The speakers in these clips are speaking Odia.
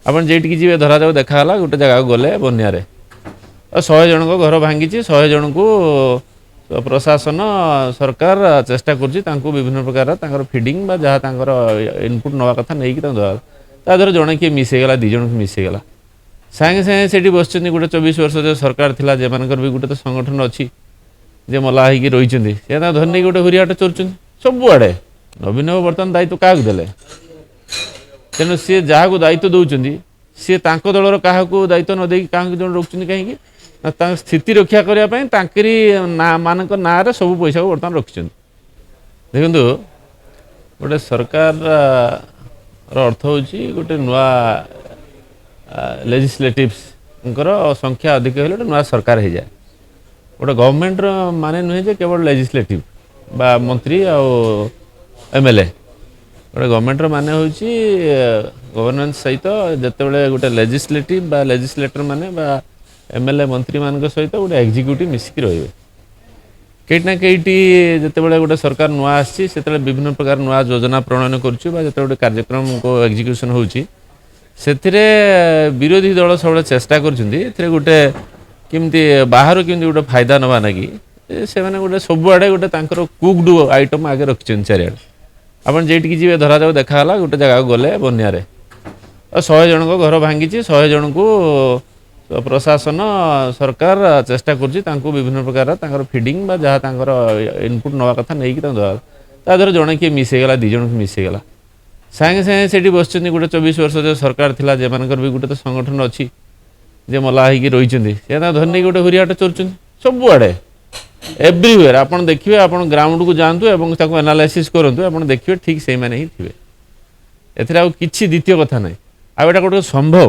ଆପଣ ଯେଇଠିକି ଯିବେ ଧରାଯାଉ ଦେଖାଗଲା ଗୋଟେ ଜାଗାକୁ ଗଲେ ବନ୍ୟାରେ 100 ଜଣଙ୍କ ଘର ଭାଙ୍ଗିଛି 100 ଜଣଙ୍କୁ ପ୍ରଶାସନ ସରକାର ଚେଷ୍ଟା କରୁଛି ତାଙ୍କୁ ବିଭିନ୍ନ ପ୍ରକାର ତାଙ୍କର ଫିଡିଂ ବା ଯାହା ତାଙ୍କର ଇନପୁଟ ନେବା କଥା ନେଇକି ତାଙ୍କୁ ଦେବା ତା ଦେହରେ ଜଣେ କିଏ ମିସ୍ ହେଇଗଲା 2 ଜଣଙ୍କୁ ମିସ୍ ହେଇଗଲା ସାଙ୍ଗେ ସାଙ୍ଗେ ସେଠି ବସିଛନ୍ତି ଗୋଟେ 24 ବର୍ଷ ଯେ ସରକାର ଥିଲା ଯେମାନଙ୍କର ବି ଗୋଟେ ତ ସଂଗଠନ ଅଛି ଯେ ମଲା ହେଇକି ରହିଛନ୍ତି ସେ ତା ଧରି ନେଇକି ଗୋଟେ ହୁରିଆଟ ଚରୁଛନ୍ତି ସବୁଆଡ଼େ ନବୀନ ବାବୁ ବର୍ତ୍ତମାନ ଦାୟିତ୍ୱ କାହାକୁ ଦେଲେ ତେଣୁ ସିଏ ଯାହାକୁ ଦାୟିତ୍ୱ ଦେଉଛନ୍ତି ସିଏ ତାଙ୍କ ଦଳର କାହାକୁ ଦାୟିତ୍ୱ ନ ଦେଇକି କାହାକୁ ଜଣେ ରଖୁଛନ୍ତି କାହିଁକି ନା ତାଙ୍କ ସ୍ଥିତି ରକ୍ଷା କରିବା ପାଇଁ ତାଙ୍କରି ମାନଙ୍କ ନାଁରେ ସବୁ ପଇସାକୁ ବର୍ତ୍ତମାନ ରଖିଛନ୍ତି ଦେଖନ୍ତୁ ଗୋଟେ ସରକାରର ଅର୍ଥ ହେଉଛି ଗୋଟେ ନୂଆ ଲେଜିସ୍ଲେଟିଭ୍ସଙ୍କର ସଂଖ୍ୟା ଅଧିକ ହେଲେ ଗୋଟେ ନୂଆ ସରକାର ହେଇଯାଏ ଗୋଟେ ଗଭର୍ଣ୍ଣମେଣ୍ଟର ମାନେ ନୁହେଁ ଯେ କେବଳ ଲେଜିସ୍ଲେଟିଭ୍ ବା ମନ୍ତ୍ରୀ ଆଉ MLA ଗୋଟେ ଗଭର୍ଣ୍ଣମେଣ୍ଟର ମାନେ ହେଉଛି ଗଭର୍ଣ୍ଣାନ୍ସ ସହିତ ଯେତେବେଳେ ଗୋଟେ ଲେଜିସ୍ଲେଟିଭ୍ ବା ଲେଜିସ୍ଲେଟର ମାନେ ବା MLA ମନ୍ତ୍ରୀମାନଙ୍କ ସହିତ ଗୋଟେ ଏକ୍ଜିକ୍ୟୁଟିଭ୍ ମିଶିକି ରହିବେ କେଇଟି ନା କେଇଟି ଯେତେବେଳେ ଗୋଟେ ସରକାର ନୂଆ ଆସିଛି ସେତେବେଳେ ବିଭିନ୍ନ ପ୍ରକାର ନୂଆ ଯୋଜନା ପ୍ରଣୟନ କରୁଛୁ ବା ଯେତେବେଳେ ଗୋଟେ କାର୍ଯ୍ୟକ୍ରମ ଏକ୍ଜିକ୍ୟୁସନ୍ ହେଉଛି ସେଥିରେ ବିରୋଧୀ ଦଳ ସବୁବେଳେ ଚେଷ୍ଟା କରୁଛନ୍ତି ଏଥିରେ ଗୋଟେ କେମିତି ବାହାରୁ କେମିତି ଗୋଟେ ଫାଇଦା ନେବା ନାଗି ସେମାନେ ଗୋଟେ ସବୁଆଡ଼େ ଗୋଟେ ତାଙ୍କର କୁକ୍ଡ ଆଇଟମ୍ ଆଗେ ରଖିଛନ୍ତି ଚାରିଆଡ଼େ ଆପଣ ଯେଇଠିକି ଯିବେ ଧରାଯାଉ ଦେଖାଗଲା ଗୋଟେ ଜାଗାକୁ ଗଲେ ବନ୍ୟାରେ 100 ଜଣଙ୍କ ଘର ଭାଙ୍ଗିଛି 100 ଜଣଙ୍କୁ ପ୍ରଶାସନ ସରକାର ଚେଷ୍ଟା କରୁଛି ତାଙ୍କୁ ବିଭିନ୍ନ ପ୍ରକାର ତାଙ୍କର ଫିଡିଂ ବା ଯାହା ତାଙ୍କର ଇନପୁଟ ନେବା କଥା ନେଇକି ତାଙ୍କୁ ଦେବା ତା ଦେହରେ ଜଣେ କିଏ ମିସ୍ ହେଇଗଲା 2 ଜଣଙ୍କୁ ମିସ୍ ହେଇଗଲା ସାଙ୍ଗେ ସାଙ୍ଗେ ସେଠି ବସିଛନ୍ତି ଗୋଟେ 24 ବର୍ଷ ଯେ ସରକାର ଥିଲା ଯେମାନଙ୍କର ବି ଗୋଟେ ତ ସଂଗଠନ ଅଛି ଯେ ମଲା ହେଇକି ରହିଛନ୍ତି ସେ ତା ଧରି ନେଇକି ଗୋଟେ ହୁରିଆଟ ଚରୁଛନ୍ତି ସବୁଆଡ଼େ ଏଭ୍ରିୱେୟାର ଆପଣ ଦେଖିବେ ଆପଣ ଗ୍ରାଉଣ୍ଡକୁ ଯାଆନ୍ତୁ ଏବଂ ତାକୁ ଆନାଲାଇସିସ୍ କରନ୍ତୁ ଆପଣ ଦେଖିବେ ଠିକ୍ ସେଇମାନେ ହିଁ ଥିବେ ଏଥିରେ ଆଉ କିଛି ଦ୍ୱିତୀୟ କଥା ନାହିଁ ଆଉ ଏଇଟା ଗୋଟେ ସମ୍ଭବ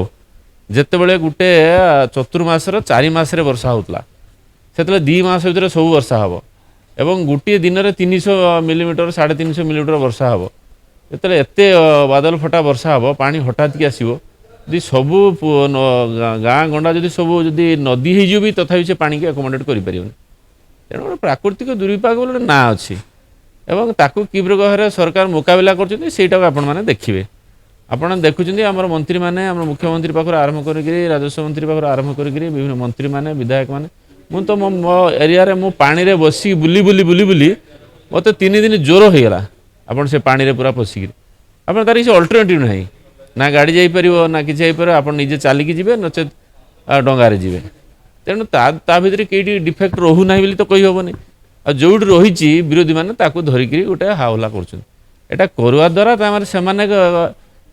ଯେତେବେଳେ ଗୋଟେ ଚତୁର୍ମାସର 4 ମାସରେ ବର୍ଷା ହେଉଥିଲା ସେତେବେଳେ 2 ମାସ ଭିତରେ ସବୁ ବର୍ଷା ହେବ ଏବଂ ଗୋଟିଏ ଦିନରେ 300 ମିଲିମିଟର 350 ମିଲିମିଟର ବର୍ଷା ହେବ ଯେତେବେଳେ ଏତେ ବାଦଲ ଫଟା ବର୍ଷା ହେବ ପାଣି ହଠାତ୍କି ଆସିବ ଯଦି ସବୁ ଗାଁ ଗଣ୍ଡା ଯଦି ସବୁ ଯଦି ନଦୀ ହେଇଯିବ ବି ତଥାପି ସେ ପାଣିକି ଆକୋମୋଡେଟ୍ କରିପାରିବନି ତେଣୁ ଗୋଟେ ପ୍ରାକୃତିକ ଦୁର୍ବିପାକ ବୋଲି ଗୋଟେ ନାଁ ଅଛି ଏବଂ ତାକୁ କି ପ୍ରକାରେ ସରକାର ମୁକାବିଲା କରୁଛନ୍ତି ସେଇଟାକୁ ଆପଣମାନେ ଦେଖିବେ ଆପଣ ଦେଖୁଛନ୍ତି ଆମର ମନ୍ତ୍ରୀମାନେ ଆମର ମୁଖ୍ୟମନ୍ତ୍ରୀ ପାଖରୁ ଆରମ୍ଭ କରିକି ରାଜସ୍ୱ ମନ୍ତ୍ରୀ ପାଖରୁ ଆରମ୍ଭ କରିକି ବିଭିନ୍ନ ମନ୍ତ୍ରୀମାନେ ବିଧାୟକମାନେ ମୁଁ ତ ମୋ ଏରିଆରେ ମୁଁ ପାଣିରେ ବସି ବୁଲି ମୋତେ 3 ଦିନ ଜ୍ୱର ହେଇଗଲା ଆପଣ ସେ ପାଣିରେ ପୁରା ପଶିକିରି ଆପଣ ତାର କିଛି ଅଲ୍ଟରନେଟିଭ୍ ନାହିଁ ନା ଗାଡ଼ି ଯାଇପାରିବ ନା କିଛି ହେଇପାରିବ ଆପଣ ନିଜେ ଚାଲିକି ଯିବେ ନଚେତ୍ ଡଙ୍ଗାରେ ଯିବେ ତେଣୁ ତା ଭିତରେ କେଇଟି ଡିଫେକ୍ଟ ରହୁନାହିଁ ବୋଲି ତ କହିହେବନି ଆଉ ଯେଉଁଠି ରହିଛି ବିରୋଧୀମାନେ ତାକୁ ଧରିକିରି ଗୋଟେ ହାଉଲା କରୁଛନ୍ତି ଏଇଟା କରିବା ଦ୍ୱାରା ତାମାନେ ସେମାନେ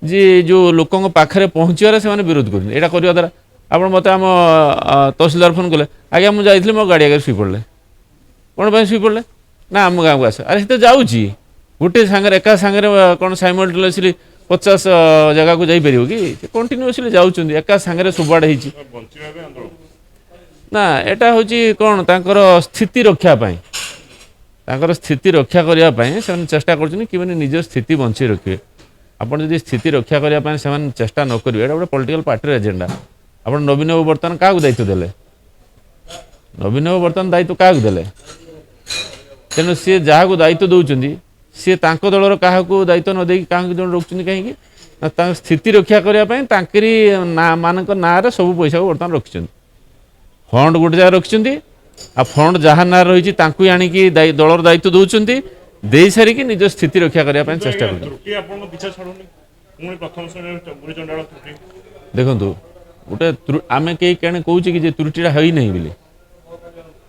ଯେ ଯେଉଁ ଲୋକଙ୍କ ପାଖରେ ପହଞ୍ଚିବାରେ ସେମାନେ ବିରୋଧ କରୁଛନ୍ତି ଏଇଟା କରିବା ଦ୍ୱାରା ଆପଣ ମୋତେ ଆମ ତହସିଲଦାର ଫୋନ୍ କଲେ ଆଜ୍ଞା ମୁଁ ଯାଇଥିଲି ମୋ ଗାଡ଼ି ଆଗରେ ଶୋଇପଡ଼ିଲେ କ'ଣ ପାଇଁ ଶୋଇପଡ଼ିଲେ ନା ଆମ ଗାଁକୁ ଆସ ଆରେ ସେ ତ ଯାଉଛି ଗୋଟେ ସାଙ୍ଗରେ ଏକା ସାଙ୍ଗରେ କ'ଣ ସାଇମଲ୍ଟେନିୟସଲି 50 ଜାଗାକୁ ଯାଇପାରିବ କି ସେ କଣ୍ଟିନ୍ୟୁଅସଲି ଯାଉଛନ୍ତି ଏକା ସାଙ୍ଗରେ ସବୁଆଡ଼େ ହେଇଛି ନା ଏଇଟା ହେଉଛି କ'ଣ ତାଙ୍କର ସ୍ଥିତି ରକ୍ଷା ପାଇଁ ତାଙ୍କର ସ୍ଥିତି ରକ୍ଷା କରିବା ପାଇଁ ସେମାନେ ଚେଷ୍ଟା କରୁଛନ୍ତି କିମାନେ ନିଜ ସ୍ଥିତି ବଞ୍ଚେଇ ରଖିବେ ଆପଣ ଯଦି ସ୍ଥିତି ରକ୍ଷା କରିବା ପାଇଁ ସେମାନେ ଚେଷ୍ଟା ନ କରିବେ ଏଇଟା ଗୋଟେ ପଲିଟିକାଲ ପାର୍ଟିର ଏଜେଣ୍ଡା ଆପଣ ନବୀନ ବାବୁ ବର୍ତ୍ତମାନ କାହାକୁ ଦାୟିତ୍ୱ ଦେଲେ ନବୀନ ବାବୁ ବର୍ତ୍ତମାନ ଦାୟିତ୍ୱ କାହାକୁ ଦେଲେ ତେଣୁ ସିଏ ଯାହାକୁ ଦାୟିତ୍ୱ ଦେଉଛନ୍ତି ସିଏ ତାଙ୍କ ଦଳର କାହାକୁ ଦାୟିତ୍ୱ ନ ଦେଇକି କାହାକୁ ଜଣେ ରଖୁଛନ୍ତି କାହିଁକି ନା ତାଙ୍କ ସ୍ଥିତି ରକ୍ଷା କରିବା ପାଇଁ ତାଙ୍କରି ମାନଙ୍କ ନାଁରେ ସବୁ ପଇସାକୁ ବର୍ତ୍ତମାନ ରଖିଛନ୍ତି ଫଣ୍ଡ ଗୋଟେ ଜାଗାରେ ରଖିଛନ୍ତି ଆଉ ଫଣ୍ଡ ଯାହା ନାଁରେ ରହିଛି ତାଙ୍କୁ ଆଣିକି ଦଳର ଦାୟିତ୍ୱ ଦେଉଛନ୍ତି ଦେଇ ସାରିକି ନିଜ ସ୍ଥିତି ରକ୍ଷା କରିବା ପାଇଁ ଚେଷ୍ଟା କରୁଛନ୍ତି ଦେଖନ୍ତୁ ଗୋଟେ ଆମେ କେହି କେଣେ କହୁଛେ କି ଯେ ତ୍ରୁଟିଟା ହୋଇନାହିଁ ବୋଲି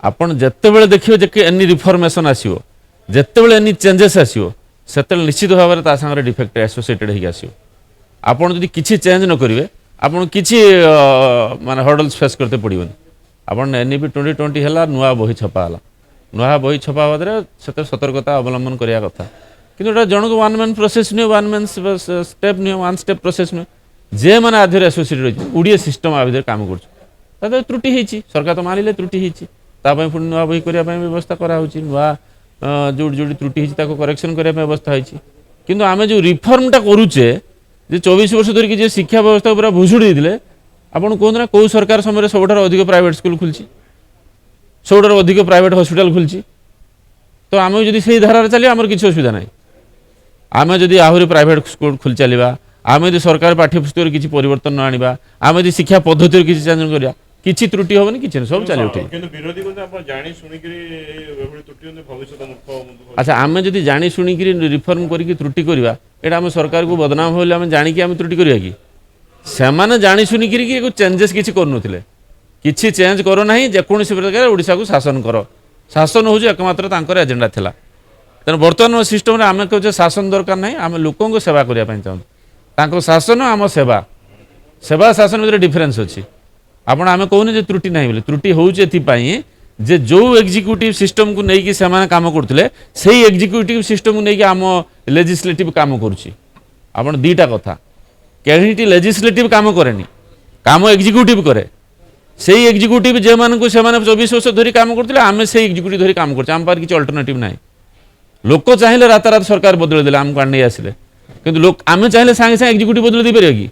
ଆପଣ ଯେତେବେଳେ ଦେଖିବେ ଯେ ଏନି ରିଫର୍ମେସନ୍ ଆସିବ ଯେତେବେଳେ ଏନି ଚେଞ୍ଜେସ୍ ଆସିବ ସେତେବେଳେ ନିଶ୍ଚିତ ଭାବରେ ତା ସାଙ୍ଗରେ ଡିଫେକ୍ଟ ଆସୋସିଏଟେଡ୍ ହେଇକି ଆସିବ ଆପଣ ଯଦି କିଛି ଚେଞ୍ଜ ନ କରିବେ ଆପଣ କିଛି ମାନେ ହର୍ଡଲ୍ସ ଫେସ୍ କରତେ ପଡ଼ିବନି ଆପଣ NEP 2020 ହେଲା ନୂଆ ବହି ଛପା ହେଲା ନୂଆ ବହି ଛପା ହେବାରେ ସେତେ ସତର୍କତା ଅବଲମ୍ବନ କରିବା କଥା କିନ୍ତୁ ଏଇଟା ଜଣକୁ ୱାନ୍ ମ୍ୟାନ୍ ପ୍ରୋସେସ୍ ନୁହେଁ ୱାନ୍ ମ୍ୟାନ୍ ଷ୍ଟେପ୍ ନୁହେଁ ୱାନ୍ ଷ୍ଟେପ୍ ପ୍ରୋସେସ୍ ନୁହେଁ ଯେମାନେ ଆଧିରେ ଆସୋସିଏଟେଡ୍ ରହିଛି ଓଡ଼ିଆ ସିଷ୍ଟମ୍ ଆ ଭିତରେ କାମ କରୁଛି ତା ଦେହରେ ତ୍ରୁଟି ହେଇଛି ସରକାର ତ ମାନିଲେ ତ୍ରୁଟି ହେଇଛି ତା ପାଇଁ ପୁଣି ନୂଆ ବହି କରିବା ପାଇଁ ବ୍ୟବସ୍ଥା କରାହେଉଛି ନୂଆ ଯେଉଁଠି ଯେଉଁଠି ତ୍ରୁଟି ହେଇଛି ତାକୁ କରେକ୍ସନ୍ କରିବା ପାଇଁ ବ୍ୟବସ୍ଥା ହେଇଛି କିନ୍ତୁ ଆମେ ଯେଉଁ ରିଫର୍ମଟା କରୁଛେ ଯେ 24 ବର୍ଷ ଧରିକି ଯେ ଶିକ୍ଷା ବ୍ୟବସ୍ଥା ପୁରା ଭୁଷୁଡ଼ି ଦେଇଥିଲେ ଆପଣ କୁହନ୍ତୁ ନା କେଉଁ ସରକାର ସମୟରେ ସବୁଠାରୁ ଅଧିକ ପ୍ରାଇଭେଟ୍ ସ୍କୁଲ ଖୋଲିଛି ସବୁଠାରୁ ଅଧିକ ପ୍ରାଇଭେଟ୍ ହସ୍ପିଟାଲ ଖୋଲିଛି ତ ଆମେ ଯଦି ସେଇ ଧାରାରେ ଚାଲିବା ଆମର କିଛି ଅସୁବିଧା ନାହିଁ ଆମେ ଯଦି ଆହୁରି ପ୍ରାଇଭେଟ୍ ସ୍କୁଲ ଖୋଲି ଚାଲିବା आम यदि सरकार पाठ्यपुस्तक किसी परिवर्तन न आनिबा आम यदि शिक्षा पद्धति किसी चेंज करिया किसी त्रुटि होबनी किसी नहीं सब चली उठे କିନ୍ତୁ ବିରୋଧୀ କହୁଛନ୍ତି ଆପଣ ଜାଣି ଶୁଣିକିରି ଏଭଳି ତ୍ରୁଟି ହେଲେ ଭବିଷ୍ୟତ ମୂର୍ଖ अच्छा आम जदि जानी शुणिकी रिफर्म करके त्रुटि करवा एटा आम सरकार को बदनाम हो आम जानिकी आम त्रुटि करवा कि से जानी शुणिकी चेंजेस किसी करूनुले किसी चेंज करो ना जेकोसी प्रकार ओडिशा को शासन कर शासन हूँ एकमात्र तांकर एजेंडा थिला तेणु बर्तमान सिस्टम आम कहे शासन दरकार ना आम लोक सेवा करने चाहूँ शासन आम सेवा सेवा शासन भीतर डिफरेन्स अच्छी आपण आम कहूने त्रुटि ना बोले त्रुटि होपाई जे जो एग्जीक्यूटिव सिस्टम को लेकिन से काम करते से एग्जीक्यूटिव सिस्टम को लेकिन आम लेजिस्लेटिव काम करुच्ची आप दीटा कथा कहीं लेजिस्लेटिव काम करेनि काम एग्जीक्यूटिव करे से एग्जीक्यूटिव जे मानक से 24 वर्ष धरी काम करते आम से एग्जीक्यूटिव धरी काम कर पाखे किसी अल्टरनेटिव ना लोक चाहिए रातारात सरकार बदल देले आमको आने आसिले किंतु लोक आम चाहिए सागे सागे एग्जीक्यूटिव बदल दे पारे कि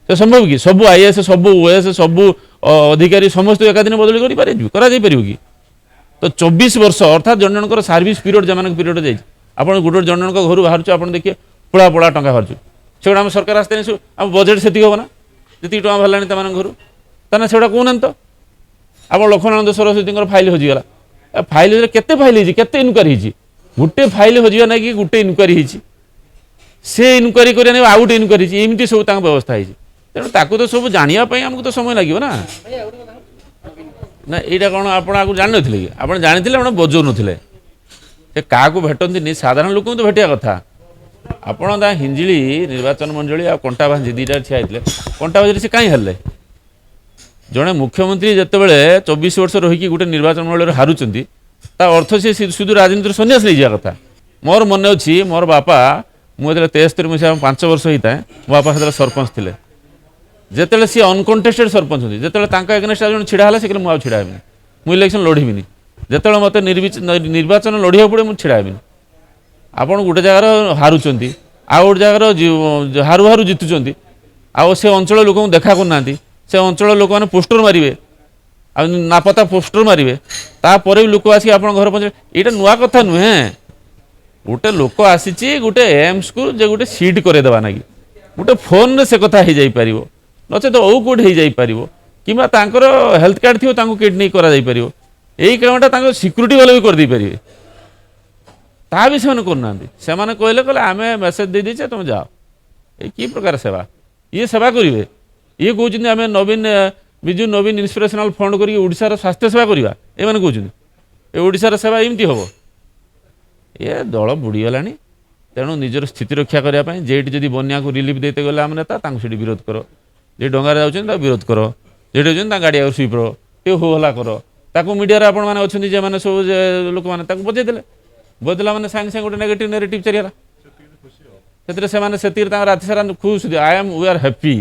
तो संभव कि सब आईएएस सब ओएस सब अधिकारी समस्त एक दिन बदली करा कि तो 24 वर्ष अर्थात जन जनकर सर्विस पीरियड जमान पीरियड जाइए आप गोटे जन जन घर बाहर आप देखिए पोड़ा पोड़ा टंका बाहर से आम सरकार आसते आम बजेट से हम ना जी टाँग बाहर घर ताना से कहना तो आप लक्ष्मणानंद सरस्वती फाइल हजिगला फाइल केते फाइल होते इनक्वारी गोटे फाइल हजिगा ना कि गोटे इनक्वारी से इनक्वारी कर आउ गोटे इनक्वारी एमती सब व्यवस्था है तेणु ताकू तो सब जानापी आमको तो समय लगे ना ना यहाँ कौन आप जान नी कि आप जानी आप बजाऊ नुले क्या भेटती साधारण लोक तो भेटिया कथा आपण हिंजिली निर्वाचन मंडली आ कंटा भांजी दीटा ठिया होते कंटा भाजी से कहीं हेल्ले जड़े मुख्यमंत्री जितेबाला 24 वर्ष रहीकि गोटे निर्वाचन मंडल हारुंट अर्थ से शुद्ध राजनीति सन्यास नहीं जावा कथा मोर मन अच्छी मोर बापा मुझे 73 मसीहा 5 वर्ष होता है मो बापा से सरपंच थे जिते सी अनकंटेस्टेड सरपंच होती जिते एगेन्स्ट जन छिड़ा है से मुझे छिड़ा हेनी मुझे इलेक्शन लड़बी जिते मत निर्वाचन लड़िया पड़े मुझे छिड़ा हेनी आपड़ गोटे जगार हारुंट आ गोटे जगार हारू हारू जितुंट आ से अंचल लोक देखा करना से अंचल लोक मैंने पोस्टर मारे आ नापता पोस्टर मारे तापर भी लोक आसिक आप घर पहुँचे यहाँ नुआ कथा नुहे गोटे लोक आसी गोटे एम्स को जे गोटे सीट करदेवा ना कि गोटे फोन से कथा हो जापर नचे तो औ कौट हो जापर कि हेल्थ कार्ड थी किडनी कर कामटा सिक्यूरीटी वाले भी करदे पारे ता भी से करना से कहले कहले आम मेसेज दे दीचे तुम जाओ ये कि प्रकार सेवा ये सेवा करेंगे ये कहते आम नवीन विजु नवीन इंस्पिरेशनल फंड कर स्वास्थ्य सेवा करवा ये कहते ओडार सेवा एमती हम ये दल बुड़ीगला तेणु निजर स्थिति रक्षा करने जेटी जदि बन्या को रिलीफ देते गले आम नेता से विरोध कर जे डंगार जाऊँ विरोध कर जेटी होती गाड़ी आगे स्वीपर ये हो हला कर ताको मीडिया आपण मैंने अच्छा जे मैंने सब लोक मैंने बजेदेले बजेला मैंने सागे सागे गोटे नेगेटिव नेरेटिव चलिगला से राति सारा खुश I am we are happy